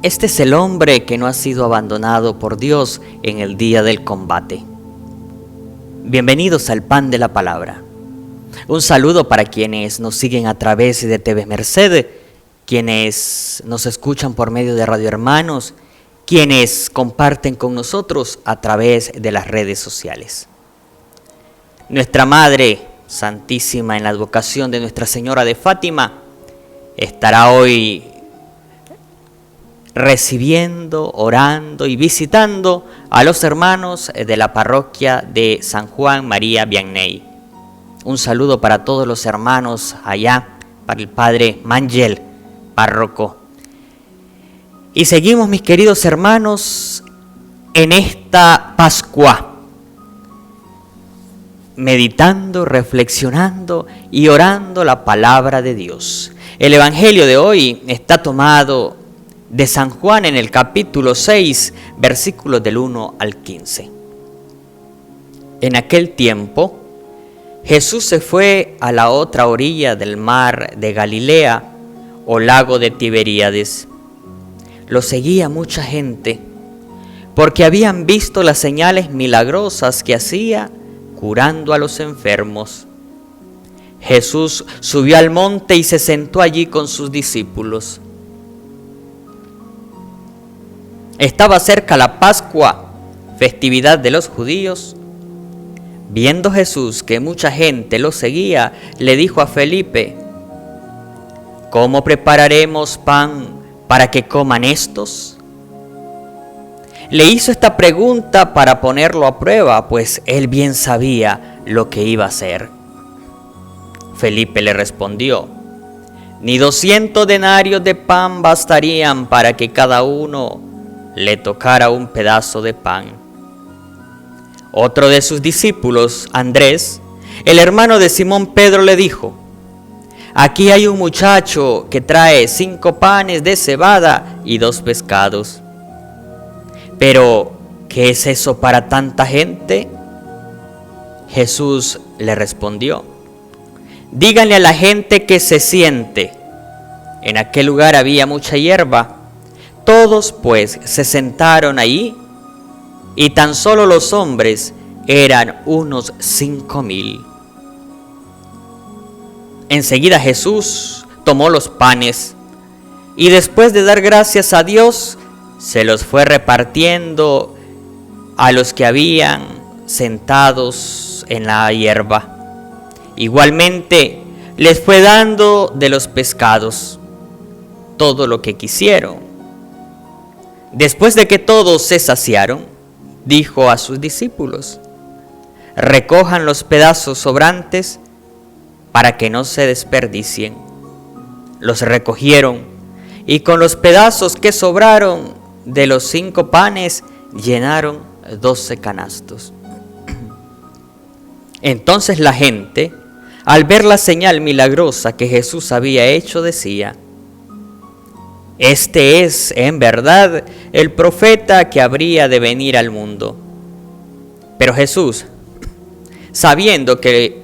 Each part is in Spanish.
Este es el hombre que no ha sido abandonado por Dios en el día del combate. Bienvenidos al Pan de la Palabra. Un saludo para quienes nos siguen a través de TV Merced, quienes nos escuchan por medio de Radio Hermanos, quienes comparten con nosotros a través de las redes sociales. Nuestra Madre Santísima, en la advocación de Nuestra Señora de Fátima, estará hoy recibiendo, orando y visitando a los hermanos de la parroquia de San Juan María Vianney. Un saludo para todos los hermanos allá, para el Padre Mangel, párroco. Y seguimos, mis queridos hermanos, en esta Pascua, meditando, reflexionando y orando la palabra de Dios. El Evangelio de hoy está tomado de San Juan en el capítulo 6, versículos del 1 al 15. En aquel tiempo, Jesús se fue a la otra orilla del mar de Galilea o lago de Tiberíades. Lo seguía mucha gente, porque habían visto las señales milagrosas que hacía curando a los enfermos. Jesús subió al monte y se sentó allí con sus discípulos. Estaba cerca la Pascua, festividad de los judíos. Viendo Jesús que mucha gente lo seguía, le dijo a Felipe: ¿cómo prepararemos pan para que coman estos? Le hizo esta pregunta para ponerlo a prueba, pues él bien sabía lo que iba a hacer. Felipe le respondió: ni 200 denarios de pan bastarían para que cada uno le tocara un pedazo de pan. Otro de sus discípulos, Andrés, el hermano de Simón Pedro, le dijo: aquí hay un muchacho que trae 5 panes de cebada y 2 pescados. Pero, ¿qué es eso para tanta gente? Jesús le respondió: díganle a la gente que se siente. En aquel lugar había mucha hierba. Todos pues se sentaron allí, y tan solo los hombres eran unos 5,000. Enseguida Jesús tomó los panes, y después de dar gracias a Dios, se los fue repartiendo a los que habían sentados en la hierba. Igualmente les fue dando de los pescados todo lo que quisieron. Después de que todos se saciaron, dijo a sus discípulos: recojan los pedazos sobrantes para que no se desperdicien. Los recogieron, y con los pedazos que sobraron de los 5 panes llenaron 12 canastos. Entonces la gente, al ver la señal milagrosa que Jesús había hecho, decía: este es, en verdad, el profeta que habría de venir al mundo. Pero Jesús, sabiendo que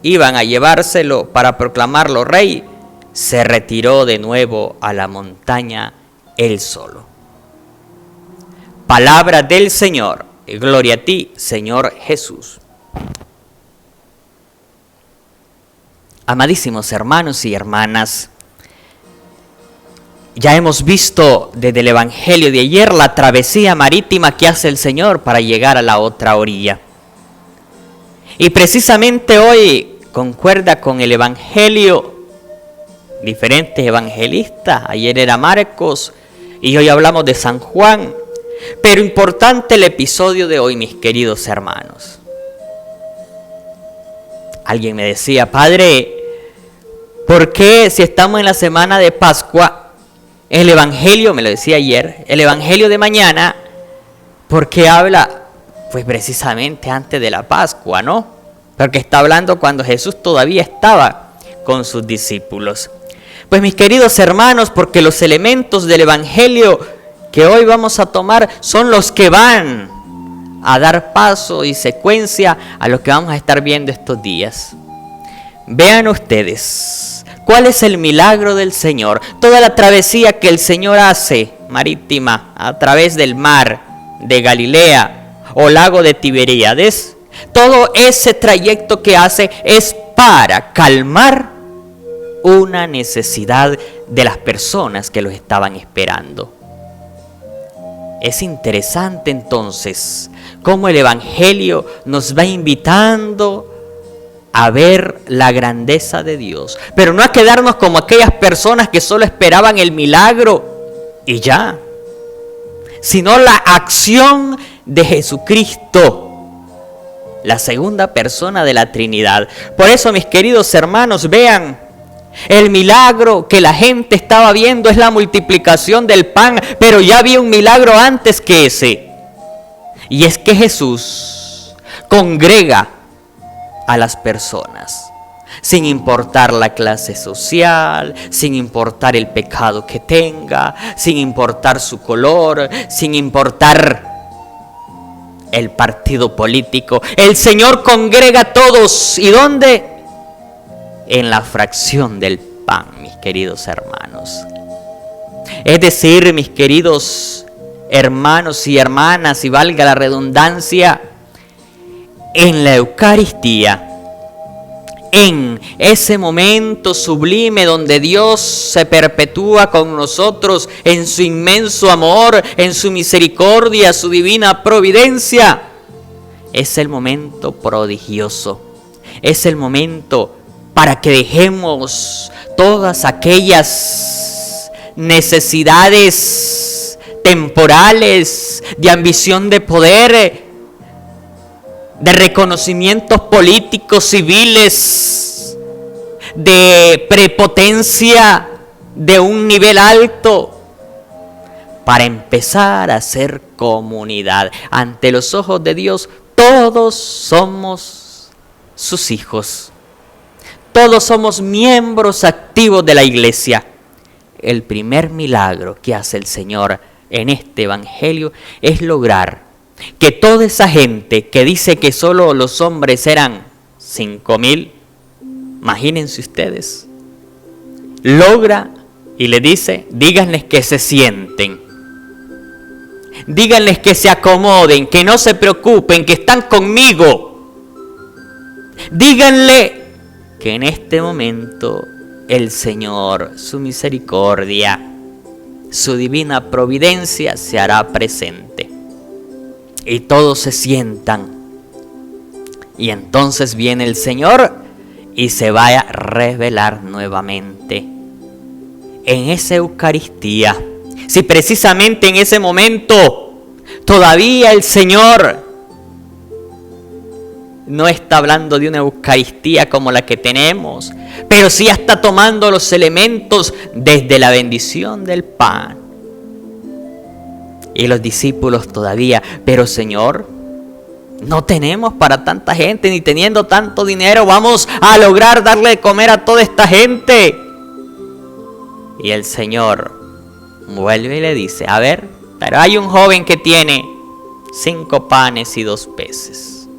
iban a llevárselo para proclamarlo rey, se retiró de nuevo a la montaña él solo. Palabra del Señor. Gloria a ti, Señor Jesús. Amadísimos hermanos y hermanas, ya hemos visto desde el Evangelio de ayer la travesía marítima que hace el Señor para llegar a la otra orilla. Y precisamente hoy concuerda con el Evangelio diferentes evangelistas. Ayer era Marcos y hoy hablamos de San Juan. Pero importante el episodio de hoy, mis queridos hermanos. Alguien me decía: padre, ¿por qué si estamos en la semana de Pascua, el Evangelio, me lo decía ayer, el Evangelio de mañana, ¿por qué habla? Pues precisamente antes de la Pascua, ¿no? Porque está hablando cuando Jesús todavía estaba con sus discípulos. Pues mis queridos hermanos, porque los elementos del Evangelio que hoy vamos a tomar son los que van a dar paso y secuencia a lo que vamos a estar viendo estos días. Vean ustedes, ¿cuál es el milagro del Señor? Toda la travesía que el Señor hace marítima a través del mar de Galilea o lago de Tiberíades, todo ese trayecto que hace es para calmar una necesidad de las personas que los estaban esperando. Es interesante entonces cómo el Evangelio nos va invitando a ver la grandeza de Dios, pero no a quedarnos como aquellas personas que solo esperaban el milagro y ya, sino la acción de Jesucristo, la segunda persona de la Trinidad. Por eso, mis queridos hermanos, vean, el milagro que la gente estaba viendo es la multiplicación del pan, pero ya había un milagro antes que ese. Y es que Jesús congrega a las personas, sin importar la clase social, sin importar el pecado que tenga, sin importar su color, sin importar el partido político. El Señor congrega a todos. ¿Y dónde? En la fracción del pan, mis queridos hermanos. Es decir, mis queridos hermanos y hermanas, y valga la redundancia, en la Eucaristía, en ese momento sublime donde Dios se perpetúa con nosotros en su inmenso amor, en su misericordia, su divina providencia, es el momento prodigioso, es el momento para que dejemos todas aquellas necesidades temporales, de ambición de poder, de reconocimientos políticos, civiles, de prepotencia de un nivel alto, para empezar a ser comunidad. Ante los ojos de Dios, todos somos sus hijos. Todos somos miembros activos de la iglesia. El primer milagro que hace el Señor en este evangelio es lograr que toda esa gente que dice que solo los hombres eran 5,000, imagínense ustedes, logra y le dice, díganles que se sienten, díganles que se acomoden, que no se preocupen, que están conmigo, díganle que en este momento el Señor, su misericordia, su divina providencia se hará presente. Y todos se sientan. Y entonces viene el Señor y se va a revelar nuevamente en esa Eucaristía. Si precisamente en ese momento todavía el Señor no está hablando de una Eucaristía como la que tenemos, pero sí está tomando los elementos desde la bendición del pan. Y los discípulos todavía, pero Señor, no tenemos para tanta gente, ni teniendo tanto dinero vamos a lograr darle de comer a toda esta gente. Y el Señor vuelve y le dice, a ver, pero hay un joven que tiene 5 panes y 2 peces.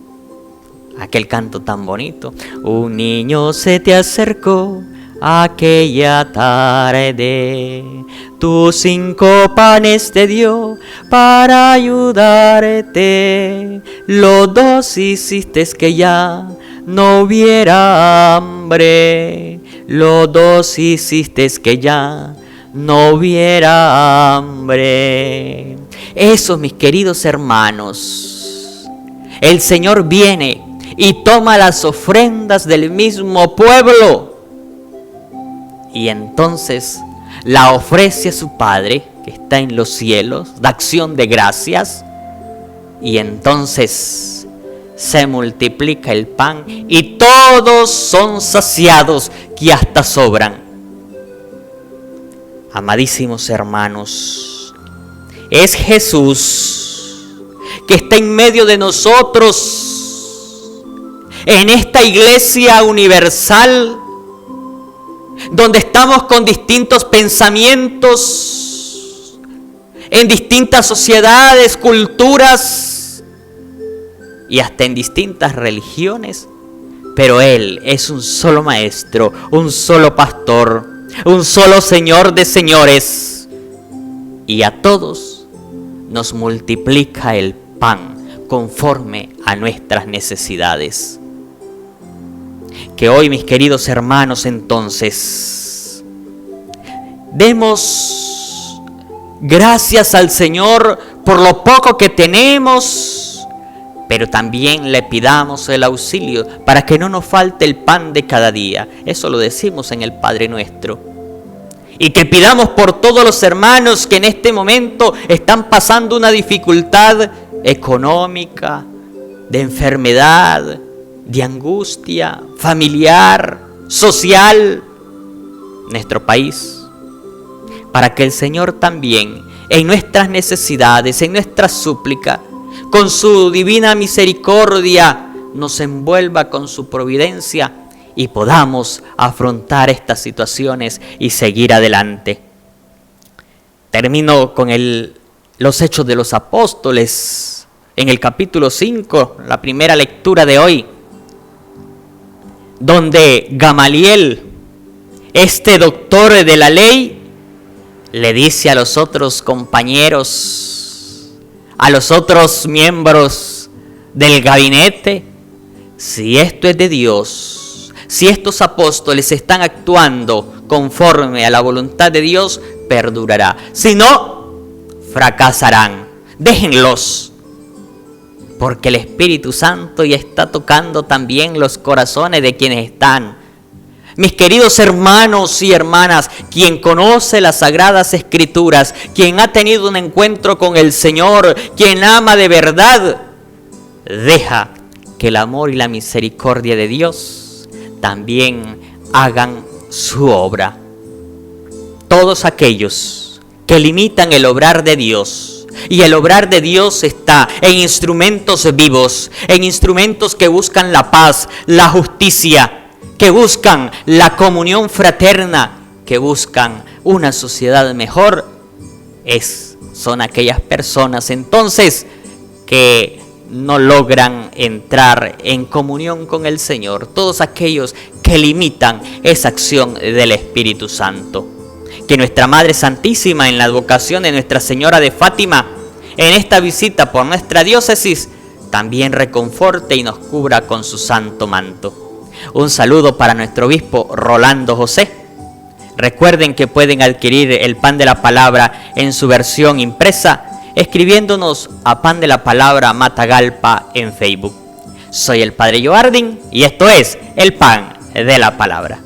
Aquel canto tan bonito. Un niño se te acercó aquella tarde, tus 5 panes te dio para ayudarte, los 2 hiciste que ya no hubiera hambre, los 2 hiciste que ya no hubiera hambre. Eso, mis queridos hermanos, el Señor viene y toma las ofrendas del mismo pueblo y entonces la ofrece a su Padre que está en los cielos, da acción de gracias, y entonces se multiplica el pan y todos son saciados que hasta sobran. Amadísimos hermanos, es Jesús que está en medio de nosotros en esta iglesia universal, donde estamos con distintos pensamientos, en distintas sociedades, culturas y hasta en distintas religiones, pero Él es un solo maestro, un solo pastor, un solo Señor de señores, y a todos nos multiplica el pan conforme a nuestras necesidades. Que hoy, mis queridos hermanos, entonces, demos gracias al Señor por lo poco que tenemos, pero también le pidamos el auxilio para que no nos falte el pan de cada día. Eso lo decimos en el Padre Nuestro. Y que pidamos por todos los hermanos que en este momento están pasando una dificultad económica, de enfermedad, de angustia familiar, social, nuestro país, para que el Señor también en nuestras necesidades, en nuestra súplica, con su divina misericordia, nos envuelva con su providencia y podamos afrontar estas situaciones y seguir adelante. Termino con los Hechos de los Apóstoles, en el capítulo 5, la primera lectura de hoy, donde Gamaliel, este doctor de la ley, le dice a los otros compañeros, a los otros miembros del gabinete, si esto es de Dios, si estos apóstoles están actuando conforme a la voluntad de Dios, perdurará. Si no, fracasarán. Déjenlos. Porque el Espíritu Santo ya está tocando también los corazones de quienes están. Mis queridos hermanos y hermanas, quien conoce las Sagradas Escrituras, quien ha tenido un encuentro con el Señor, quien ama de verdad, deja que el amor y la misericordia de Dios también hagan su obra. Todos aquellos que limitan el obrar de Dios, y el obrar de Dios está en instrumentos vivos, en instrumentos que buscan la paz, la justicia, que buscan la comunión fraterna, que buscan una sociedad mejor, son aquellas personas entonces que no logran entrar en comunión con el Señor. Todos aquellos que limitan esa acción del Espíritu Santo. Que nuestra Madre Santísima, en la advocación de Nuestra Señora de Fátima, en esta visita por nuestra diócesis, también reconforte y nos cubra con su santo manto. Un saludo para nuestro obispo Rolando José. Recuerden que pueden adquirir el Pan de la Palabra en su versión impresa, escribiéndonos a Pan de la Palabra Matagalpa en Facebook. Soy el Padre Joardín y esto es el Pan de la Palabra.